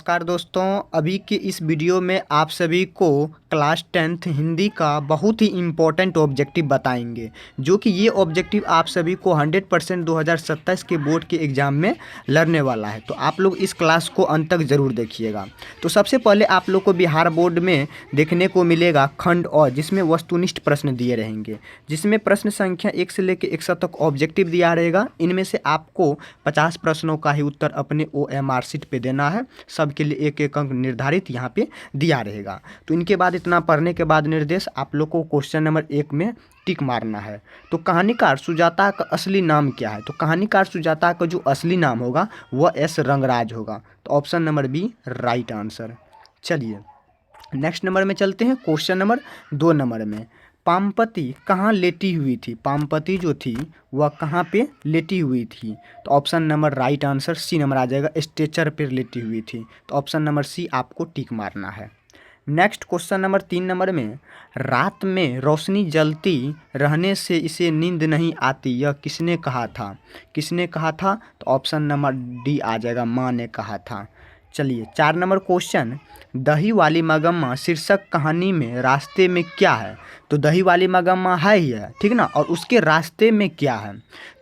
नमस्कार दोस्तों, अभी की इस वीडियो में आप सभी को क्लास 10th हिंदी का बहुत ही इम्पोर्टेंट ऑब्जेक्टिव बताएंगे, जो कि ये ऑब्जेक्टिव आप सभी को 100% 2027 के बोर्ड के एग्ज़ाम में लड़ने वाला है। तो आप लोग इस क्लास को अंत तक ज़रूर देखिएगा। तो सबसे पहले आप लोग को बिहार बोर्ड में देखने को मिलेगा खंड और, जिसमें वस्तुनिष्ठ प्रश्न दिए रहेंगे, जिसमें प्रश्न संख्या 1 से लेकर 100 तक ऑब्जेक्टिव दिया रहेगा। इनमें से आपको 50 प्रश्नों का ही उत्तर अपने OMR शीट पे देना है। सबके लिए एक एक अंक निर्धारित यहाँ पे दिया रहेगा। तो इनके बाद इतना पढ़ने के बाद निर्देश आप लोग को क्वेश्चन नंबर 1 में टिक मारना है। तो कहानीकार सुजाता का असली नाम क्या है? तो कहानीकार सुजाता का जो असली नाम होगा वह S रंगराज होगा। तो option number B right answer. चलिए नेक्स्ट नंबर में चलते हैं। क्वेश्चन नंबर 2 नंबर में, पामपति कहाँ लेटी हुई थी? पामपति जो थी वह कहाँ पे लेटी हुई थी? तो option number right answer C number आ जाएगा, स्ट्रेचर पर लेटी हुई थी। तो ऑप्शन नंबर सी आपको टिक मारना है। नेक्स्ट क्वेश्चन नंबर 3 नंबर में, रात में रोशनी जलती रहने से इसे नींद नहीं आती, यह किसने कहा था? किसने कहा था? तो ऑप्शन नंबर डी आ जाएगा, माँ ने कहा था। चलिए 4 नंबर क्वेश्चन, दही वाली मगम्मा शीर्षक कहानी में रास्ते में क्या है? तो दही वाली मगम्मा है ही है, ठीक ना, और उसके रास्ते में क्या है?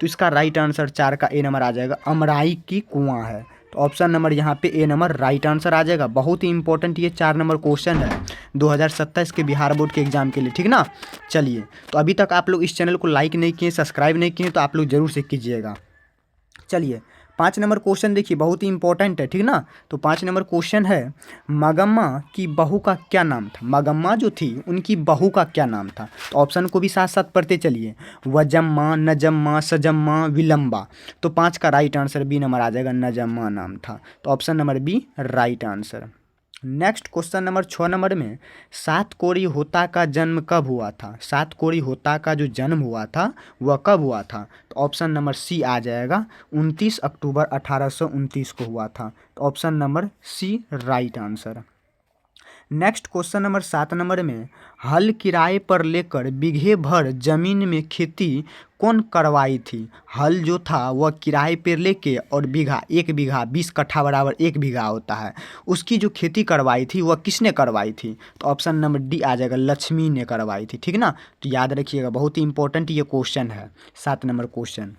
तो इसका राइट आंसर 4 का ए नंबर आ जाएगा, अमराई की कुआं है। तो ऑप्शन नंबर यहाँ पे ए नंबर राइट आंसर आ जाएगा। बहुत ही इंपॉर्टेंट ये 4 नंबर क्वेश्चन है 2027 के बिहार बोर्ड के एग्जाम के लिए, ठीक ना। चलिए, तो अभी तक आप लोग इस चैनल को लाइक नहीं किए, सब्सक्राइब नहीं किए, तो आप लोग जरूर से कीजिएगा। चलिए 5 नंबर क्वेश्चन देखिए, बहुत ही इंपॉर्टेंट है, ठीक ना। तो 5 नंबर क्वेश्चन है, मगम्मा की बहू का क्या नाम था? मगम्मा जो थी उनकी बहू का क्या नाम था? तो ऑप्शन को भी साथ साथ पढ़ते चलिए, वजम्मा, नजम्मा, सजम्मा, विलम्बा। तो 5 का राइट आंसर बी नंबर आ जाएगा, नजम्मा नाम था। तो option number B right answer. Next question number 6 number में, सात कोरी होता का जन्म कब हुआ था? सात कोरी होता का जो जन्म हुआ था वह कब हुआ था? तो ऑप्शन नंबर सी आ जाएगा, 29 अक्टूबर 1829 को हुआ था। तो option number C right answer. Next question number 7 number में, हल किराए पर लेकर बीघे भर जमीन में खेती कौन करवाई थी? हल जो था वह किराए पर लेके और बीघा, 1 बीघा 20 कट्ठा बराबर 1 बीघा होता है, उसकी जो खेती करवाई थी वह किसने करवाई थी? तो ऑप्शन नंबर डी आ जाएगा, लक्ष्मी ने करवाई थी, ठीक ना। तो याद रखिएगा, बहुत ही इंपॉर्टेंट ये क्वेश्चन है, 7 नंबर क्वेश्चन।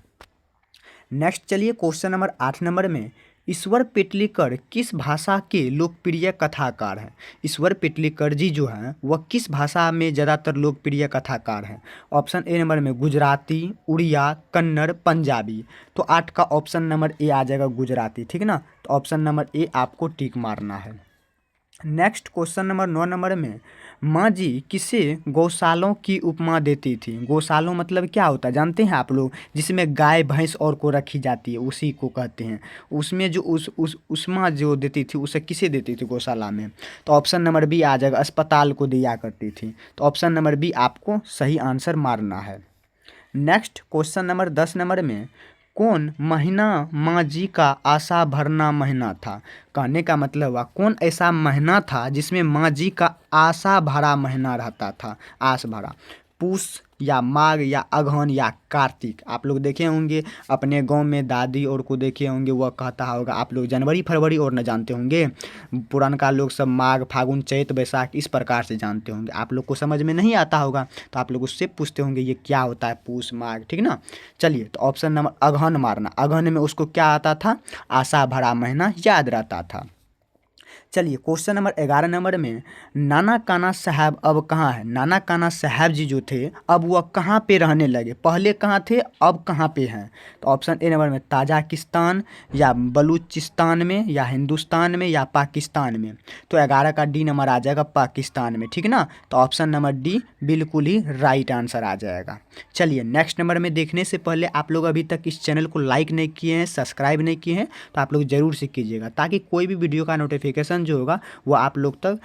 नेक्स्ट चलिए क्वेश्चन नंबर 8 नंबर में, ईश्वर पेटलीकर किस भाषा के लोकप्रिय कथाकार हैं? ईश्वर पेटलीकर जी जो हैं वह किस भाषा में ज़्यादातर लोकप्रिय कथाकार हैं? ऑप्शन ए नंबर में गुजराती, उड़िया, कन्नड़, पंजाबी। तो 8 का ऑप्शन नंबर ए आ जाएगा, गुजराती, ठीक ना। तो ऑप्शन नंबर ए आपको टिक मारना है। नेक्स्ट क्वेश्चन नंबर 9 नंबर में, माँ जी किसे गौशालों की उपमा देती थी? गौशालों मतलब क्या होता है जानते हैं आप लोग? जिसमें गाय भैंस और को रखी जाती है उसी को कहते हैं। उसमें जो उस माँ जो देती थी उसे किसे देती थी गौशाला में? तो ऑप्शन नंबर बी आ जाएगा, अस्पताल को दिया करती थी। तो ऑप्शन नंबर बी आपको सही आंसर मारना है। नेक्स्ट क्वेश्चन नंबर 10 नंबर में, कौन महीना माँ जी का आशा भरना महीना था? कहने का मतलब हुआ कौन ऐसा महीना था जिसमें माँ जी का आशा भरा महीना रहता था, आस भरा? पूस या माघ या अगहन या कार्तिक। आप लोग देखे होंगे अपने गांव में दादी और को देखे होंगे, वह कहता होगा, आप लोग जनवरी फरवरी और न जानते होंगे, पुरानका लोग सब माघ फागुन चैत बैसाख इस प्रकार से जानते होंगे। आप लोग को समझ में नहीं आता होगा तो आप लोग उससे पूछते होंगे ये क्या होता है पूस माघ, ठीक ना। चलिए, तो ऑप्शन नंबर अगहन मारना, अगहन में उसको क्या आता था? आशा भरा महीना याद रहता था। चलिए क्वेश्चन नंबर 11 नंबर में, नाना काना साहब अब कहाँ है? नाना काना साहब जी जो थे अब वह कहाँ पे रहने लगे? पहले कहाँ थे, अब कहाँ पे हैं? तो ऑप्शन ए नंबर में ताजिकिस्तान या बलूचिस्तान में या हिंदुस्तान में या पाकिस्तान में। तो 11 का डी नंबर आ जाएगा, पाकिस्तान में, ठीक ना। तो ऑप्शन नंबर डी बिल्कुल ही राइट आंसर आ जाएगा। चलिए नेक्स्ट नंबर में देखने से पहले आप लोग अभी तक इस चैनल को लाइक नहीं किए हैं, सब्सक्राइब नहीं किए हैं, तो आप लोग ज़रूर से कीजिएगा, ताकि कोई भी वीडियो का नोटिफिकेशन जो होगा वो आप लोग तक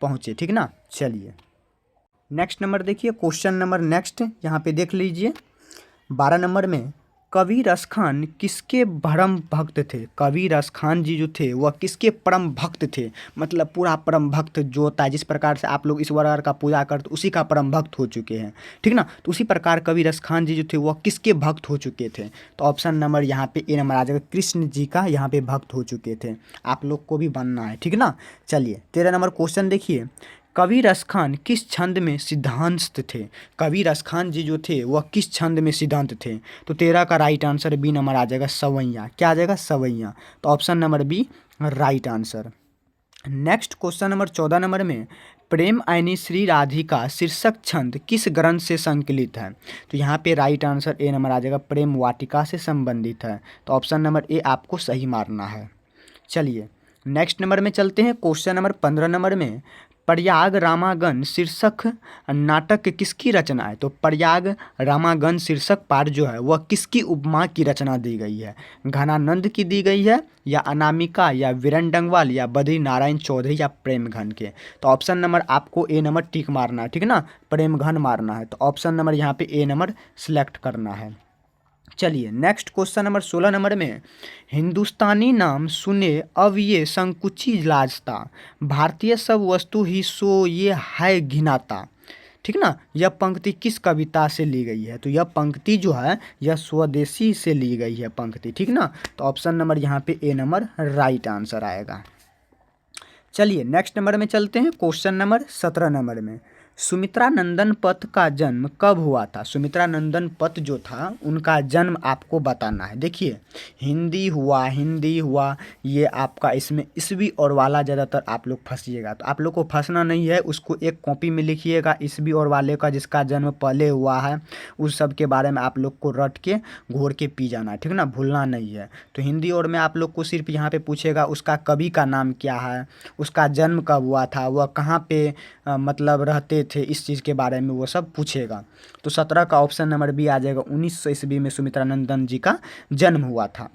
पहुंचे, ठीक ना। चलिए नेक्स्ट नंबर देखिए, क्वेश्चन नंबर नेक्स्ट यहाँ पे देख लीजिए 12 नंबर में, कवि रसखान किसके परम भक्त थे? कवि रसखान जी जो थे वह किसके परम भक्त थे? मतलब पूरा परम भक्त जो होता है, जिस प्रकार से आप लोग ईश्वर का पूजा करते उसी का परम भक्त हो चुके हैं, ठीक ना। तो उसी प्रकार कवि रसखान जी जो थे वह किसके भक्त हो चुके थे? तो ऑप्शन नंबर यहाँ पे ए नंबर आ जाएगा, कृष्ण जी का यहाँ पे भक्त हो चुके थे। आप लोग को भी बनना है, ठीक ना। चलिए 13 नंबर क्वेश्चन देखिए, कवि रसखान किस छंद में सिद्धांत थे? कवि रसखान जी जो थे वह किस छंद में सिद्धांत थे? तो 13 का राइट आंसर बी नंबर आ जाएगा, सवैया। क्या आ जाएगा? सवैया। तो option number B right answer. Next question number 14 number में, प्रेम आइनी श्री राधिका शीर्षक छंद किस ग्रंथ से संकलित है? तो यहाँ पे राइट आंसर ए नंबर आ जाएगा, प्रेम वाटिका से संबंधित है। तो ऑप्शन नंबर ए आपको सही मारना है। चलिए नेक्स्ट नंबर में चलते हैं। क्वेश्चन नंबर 15 नंबर में, प्रयाग रामागण शीर्षक नाटक किसकी रचना है? तो प्रयाग रामागण शीर्षक पाठ जो है वह किसकी उपमा की रचना दी गई है? घनानंद की दी गई है, या अनामिका, या वीरेन डंगवाल, या बद्री नारायण चौधरी, या प्रेमघन के? तो ऑप्शन नंबर आपको ए नंबर टिक मारना है, ठीक ना, प्रेमघन मारना है। तो ऑप्शन नंबर यहाँ पे ए नंबर सिलेक्ट करना है। चलिए नेक्स्ट क्वेश्चन नंबर 16 नंबर में, हिंदुस्तानी नाम सुने अब ये संकुची लाजता, भारतीय सब वस्तु ही सो ये है घिनाता, ठीक ना। यह पंक्ति किस कविता से ली गई है? तो यह पंक्ति जो है यह स्वदेशी से ली गई है पंक्ति, ठीक ना। तो ऑप्शन नंबर यहाँ पे ए नंबर राइट आंसर आएगा। चलिए नेक्स्ट नंबर में चलते हैं। क्वेश्चन नंबर 17 नंबर में, सुमित्रा नंदन पथ का जन्म कब हुआ था? सुमित्रा नंदन पथ जो था उनका जन्म आपको बताना है। देखिए हिंदी हुआ, ये आपका इसमें ईस्वी और वाला ज़्यादातर आप लोग फंसिएगा, तो आप लोग को फंसना नहीं है, उसको एक कॉपी में लिखिएगा ईस्वी और वाले का, जिसका जन्म पहले हुआ है उस सब के बारे में आप लोग को रट के घोर के पी जाना है, ठीक ना, भूलना नहीं है। तो हिंदी और में आप लोग को सिर्फ यहाँ पे पूछेगा उसका कवि का नाम क्या है, उसका जन्म कब हुआ था, वह कहाँ पे मतलब रहते थे, इस चीज़ के बारे में वो सब पूछेगा। तो 17 का ऑप्शन नंबर बी आ जाएगा, 1900 ईस्वी में सुमित्रा नंदन जी का जन्म हुआ था।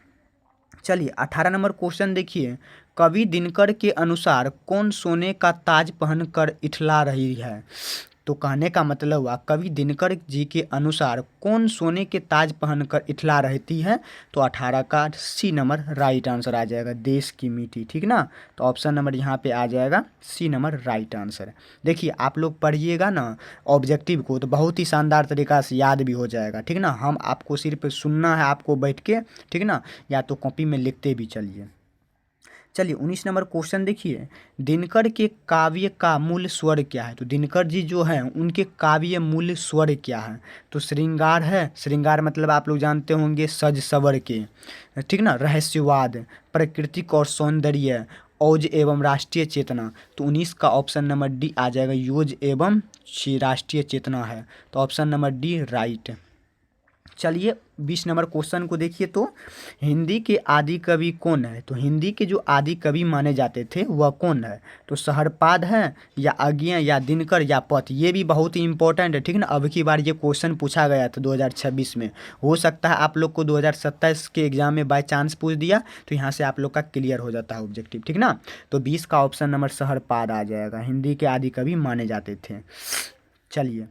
चलिए 18 नंबर क्वेश्चन देखिए, कवि दिनकर के अनुसार कौन सोने का ताज पहनकर इठला रही है? तो कहने का मतलब हुआ कवि दिनकर जी के अनुसार कौन सोने के ताज पहनकर इठला रहती है? तो 18 का सी नंबर राइट आंसर आ जाएगा, देश की मिट्टी, ठीक ना। तो ऑप्शन नंबर यहाँ पे आ जाएगा सी नंबर राइट आंसर। देखिए आप लोग पढ़िएगा ना ऑब्जेक्टिव को तो बहुत ही शानदार तरीका से याद भी हो जाएगा, ठीक ना। हम आपको सिर्फ सुनना है आपको बैठ के, ठीक ना, या तो कॉपी में लिखते भी चलिए। चलिए 19 नंबर क्वेश्चन देखिए, दिनकर के काव्य का मूल स्वर क्या है? तो दिनकर जी जो हैं उनके काव्य मूल स्वर क्या है? तो श्रृंगार है, श्रृंगार मतलब आप लोग जानते होंगे सज सवर के, ठीक ना, रहस्यवाद, प्राकृतिक और सौंदर्य, औज एवं राष्ट्रीय चेतना। तो 19 का ऑप्शन नंबर डी आ जाएगा, योज एवं राष्ट्रीय चेतना है। तो ऑप्शन नंबर डी राइट। चलिए 20 नंबर क्वेश्चन को देखिए, तो हिंदी के आदि कवि कौन है? तो हिंदी के जो आदि कवि माने जाते थे वह कौन है? तो सहरपाद है, या अज्ञेय, या दिनकर, या पथ। ये भी बहुत ही इंपॉर्टेंट है, ठीक ना। अब की बार ये क्वेश्चन पूछा गया था 2026 में, हो सकता है आप लोग को 2027 के एग्जाम में बाय चांस पूछ दिया तो यहाँ से आप लोग का क्लियर हो जाता है ऑब्जेक्टिव, ठीक ना। तो 20 का ऑप्शन नंबर सहरपाद आ जाएगा, हिंदी के आदि कवि माने जाते थे। चलिए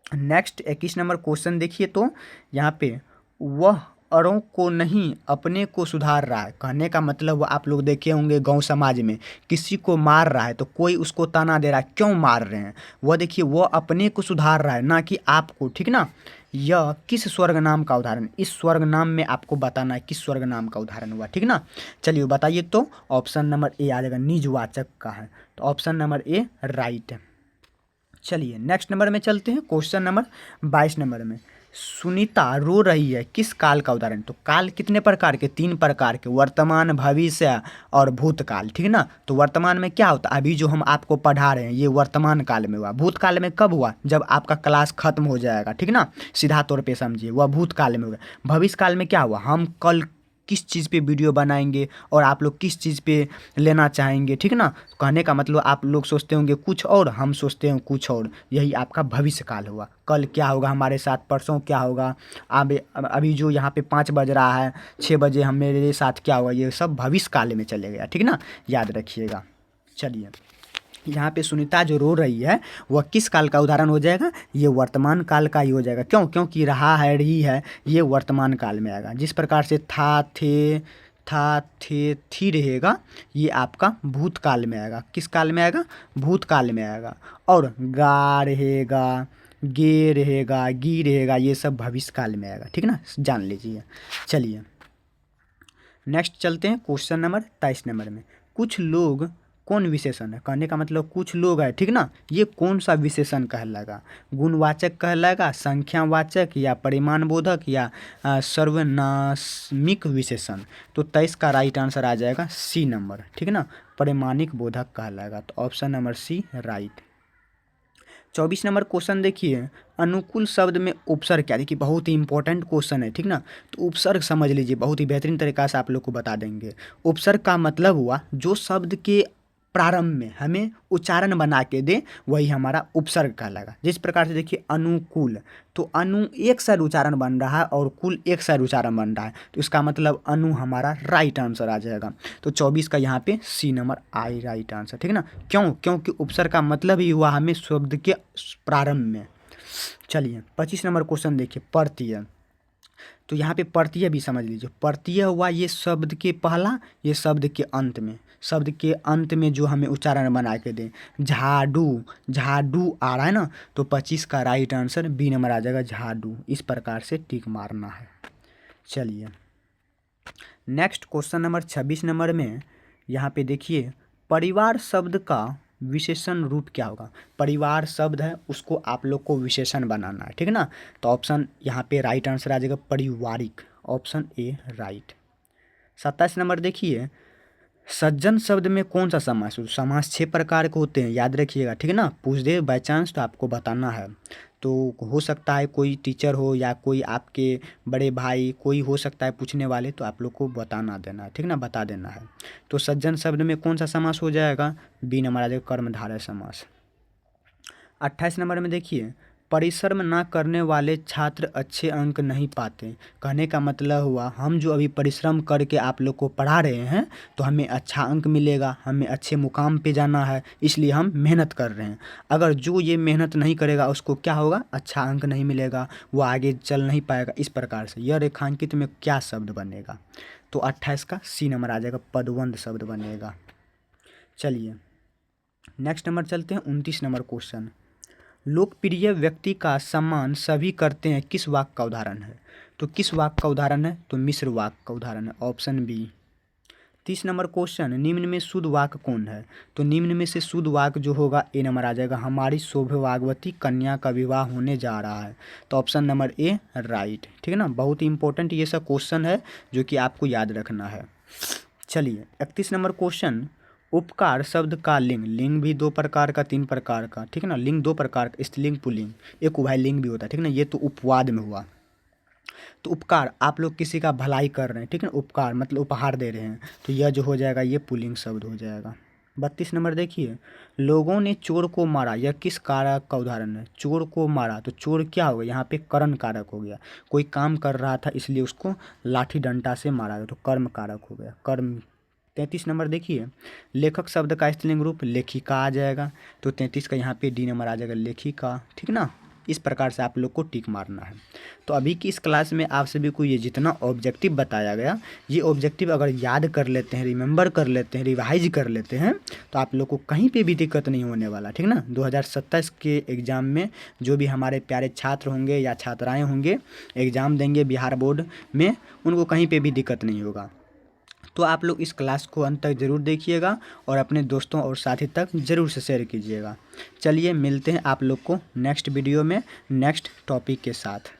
नेक्स्ट 21 नंबर क्वेश्चन देखिए, तो यहाँ पे वह औरों को नहीं अपने को सुधार रहा है, कहने का मतलब वो आप लोग देखे होंगे गांव समाज में किसी को मार रहा है तो कोई उसको ताना दे रहा है, क्यों मार रहे हैं? वह देखिए वो अपने को सुधार रहा है, ना कि आपको, ठीक ना। यह किस स्वर्ग नाम का उदाहरण? इस स्वर्ग नाम में आपको बताना है किस स्वर्ग नाम का उदाहरण हुआ, ठीक ना। चलिए बताइए, तो ऑप्शन नंबर ए आ जाएगा, निजवाचक का है। तो ऑप्शन नंबर ए राइट है। चलिए नेक्स्ट नंबर में चलते हैं। क्वेश्चन नंबर 22 नंबर में, सुनीता रो रही है किस काल का उदाहरण? तो काल कितने प्रकार के? 3 प्रकार के, वर्तमान, भविष्य और भूतकाल, ठीक ना। तो वर्तमान में क्या होता है? अभी जो हम आपको पढ़ा रहे हैं ये वर्तमान काल में हुआ। भूतकाल में कब हुआ? जब आपका क्लास खत्म हो जाएगा, ठीक ना, सीधा तौर पे समझिए, वह भूतकाल में होगा। भविष्य काल में क्या हुआ? हम कल किस चीज़ पे वीडियो बनाएंगे और आप लोग किस चीज़ पे लेना चाहेंगे, ठीक ना। कहने का मतलब आप लोग सोचते होंगे कुछ और, हम सोचते हैं कुछ और, यही आपका भविष्य काल हुआ। कल क्या होगा हमारे साथ, परसों क्या होगा, अभी जो यहाँ पे 5 बज रहा है, 6 बजे हम मेरे साथ क्या होगा, ये सब भविष्य काल में चले गया, ठीक ना, याद रखिएगा। चलिए यहाँ पे सुनीता जो रो रही है वह किस काल का उदाहरण हो जाएगा, ये वर्तमान काल का ही हो जाएगा। क्यों? क्योंकि रहा है, रही है, ये वर्तमान काल में आएगा। जिस प्रकार से था थे थी रहेगा, ये आपका भूतकाल में आएगा। किस काल में आएगा? भूतकाल में आएगा। और गा रहेगा, गे रहेगा, गी रहेगा, ये सब भविष्य काल में आएगा। ठीक ना, जान लीजिए। चलिए नेक्स्ट चलते हैं क्वेश्चन नंबर 23 नंबर में। कुछ लोग कौन विशेषण है? कहने का मतलब कुछ लोग है, ठीक ना, ये कौन सा विशेषण कहलाएगा? गुणवाचक कहलाएगा, संख्यावाचक, या परिमाणबोधक, या सर्वनामिक विशेषण? तो 23 का राइट आंसर आ जाएगा सी नंबर। ठीक ना, परिमाणिक बोधक कहलाएगा। तो option number C right. 24 number question देखिए, अनुकूल शब्द में उपसर्ग क्या? देखिए बहुत ही इंपॉर्टेंट क्वेश्चन है, ठीक ना। तो उपसर्ग समझ लीजिए, बहुत ही बेहतरीन तरीका से आप लोग को बता देंगे। उपसर्ग का मतलब हुआ जो शब्द के प्रारंभ में हमें उच्चारण बना के दे, वही हमारा उपसर्ग कहलाएगा। जिस प्रकार से देखिए अनुकूल, तो अनु एक साइड उच्चारण बन रहा है और कुल एक साइड उच्चारण बन रहा है, तो इसका मतलब अनु हमारा राइट आंसर आ जाएगा। तो 24 का यहाँ पे सी नंबर आई राइट आंसर। ठीक ना, क्यों? क्योंकि उपसर्ग का मतलब ही हुआ हमें शब्द के प्रारंभ में। चलिए 25 नंबर क्वेश्चन देखिए, प्रत्यय। तो यहाँ पे प्रत्यय भी समझ लीजिए। प्रत्यय हुआ ये शब्द के पहला, ये शब्द के अंत में, शब्द के अंत में जो हमें उच्चारण बना के दें। झाड़ू, झाड़ू आ रहा है ना, तो 25 का राइट आंसर बी नंबर आ जाएगा, झाड़ू। इस प्रकार से टिक मारना है। चलिए नेक्स्ट क्वेश्चन नंबर 26 नंबर में यहाँ पे देखिए, परिवार शब्द का विशेषण रूप क्या होगा? परिवार शब्द है, उसको आप लोग को विशेषण बनाना है, ठीक है ना। तो ऑप्शन यहाँ पे राइट आंसर आ जाएगा पारिवारिक, ऑप्शन ए राइट। 27 नंबर देखिए, सज्जन शब्द में कौन सा समास? समास 6 प्रकार के होते हैं, याद रखिएगा, ठीक है ना। पूछ दे बाई चांस तो आपको बताना है। तो हो सकता है कोई टीचर हो या कोई आपके बड़े भाई, कोई हो सकता है पूछने वाले, तो आप लोग को बताना देना है, ठीक ना, बता देना है। तो सज्जन शब्द में कौन सा समास हो जाएगा? बी नंबर आ जाएगा, कर्मधारय समास। 28 नंबर में देखिए, परिश्रम ना करने वाले छात्र अच्छे अंक नहीं पाते। कहने का मतलब हुआ हम जो अभी परिश्रम करके आप लोग को पढ़ा रहे हैं, तो हमें अच्छा अंक मिलेगा, हमें अच्छे मुकाम पे जाना है, इसलिए हम मेहनत कर रहे हैं। अगर जो ये मेहनत नहीं करेगा उसको क्या होगा? अच्छा अंक नहीं मिलेगा, वो आगे चल नहीं पाएगा। इस प्रकार से यह रेखांकित में क्या शब्द बनेगा? तो 28 का सी नंबर आ जाएगा, पदवंद शब्द बनेगा। चलिए नेक्स्ट नंबर चलते हैं, 29 नंबर क्वेश्चन। लोकप्रिय व्यक्ति का सम्मान सभी करते हैं, किस वाक्य का उदाहरण है? तो किस वाक्य का उदाहरण है? तो मिश्र वाक्य का उदाहरण है, ऑप्शन बी। 30 नंबर क्वेश्चन, निम्न में शुद्ध वाक्य कौन है? तो निम्न में से शुद्ध वाक्य जो होगा ए नंबर आ जाएगा, हमारी सौभाग्यवती कन्या का विवाह होने जा रहा है। तो ऑप्शन नंबर ए राइट। ठीक है ना, बहुत ही इंपॉर्टेंट ये सब क्वेश्चन है जो कि आपको याद रखना है। चलिए 31 नंबर क्वेश्चन, उपकार शब्द का लिंग। लिंग भी 2 प्रकार का, 3 प्रकार का, ठीक है ना। लिंग 2 प्रकार का, स्त्रीलिंग पुल्लिंग, एक उभयलिंग भी होता है, ठीक है ना। ये तो उपवाद में हुआ। तो उपकार, आप लोग किसी का भलाई कर रहे हैं, ठीक है ना, उपकार मतलब उपहार दे रहे हैं, तो यह जो हो जाएगा ये पुल्लिंग शब्द हो जाएगा। 32 नंबर देखिए, लोगों ने चोर को मारा, यह किस कारक का उदाहरण है? चोर को मारा, तो चोर क्या हो गया? यहाँ पे कर्म कारक हो गया। कोई काम कर रहा था इसलिए उसको लाठी डंडा से मारा गया, तो कर्म कारक हो गया, कर्म। 33 नंबर देखिए, लेखक शब्द का स्त्रीलिंग रूप लेखिका आ जाएगा। तो 33 का यहाँ पे डी नंबर आ जाएगा, लेखिका। ठीक ना, इस प्रकार से आप लोग को टिक मारना है। तो अभी की इस क्लास में आप सभी को ये जितना ऑब्जेक्टिव बताया गया, ये ऑब्जेक्टिव अगर याद कर लेते हैं, रिमेंबर कर लेते हैं, रिवाइज कर लेते हैं, तो आप लोग को कहीं पे भी दिक्कत नहीं होने वाला, ठीक ना। 2027 के एग्ज़ाम में जो भी हमारे प्यारे छात्र होंगे या छात्राएँ होंगे, एग्ज़ाम देंगे बिहार बोर्ड में, उनको कहीं पर भी दिक्कत नहीं होगा। तो आप लोग इस क्लास को अंत तक ज़रूर देखिएगा और अपने दोस्तों और साथी तक ज़रूर से शेयर कीजिएगा। चलिए मिलते हैं आप लोग को नेक्स्ट वीडियो में नेक्स्ट टॉपिक के साथ।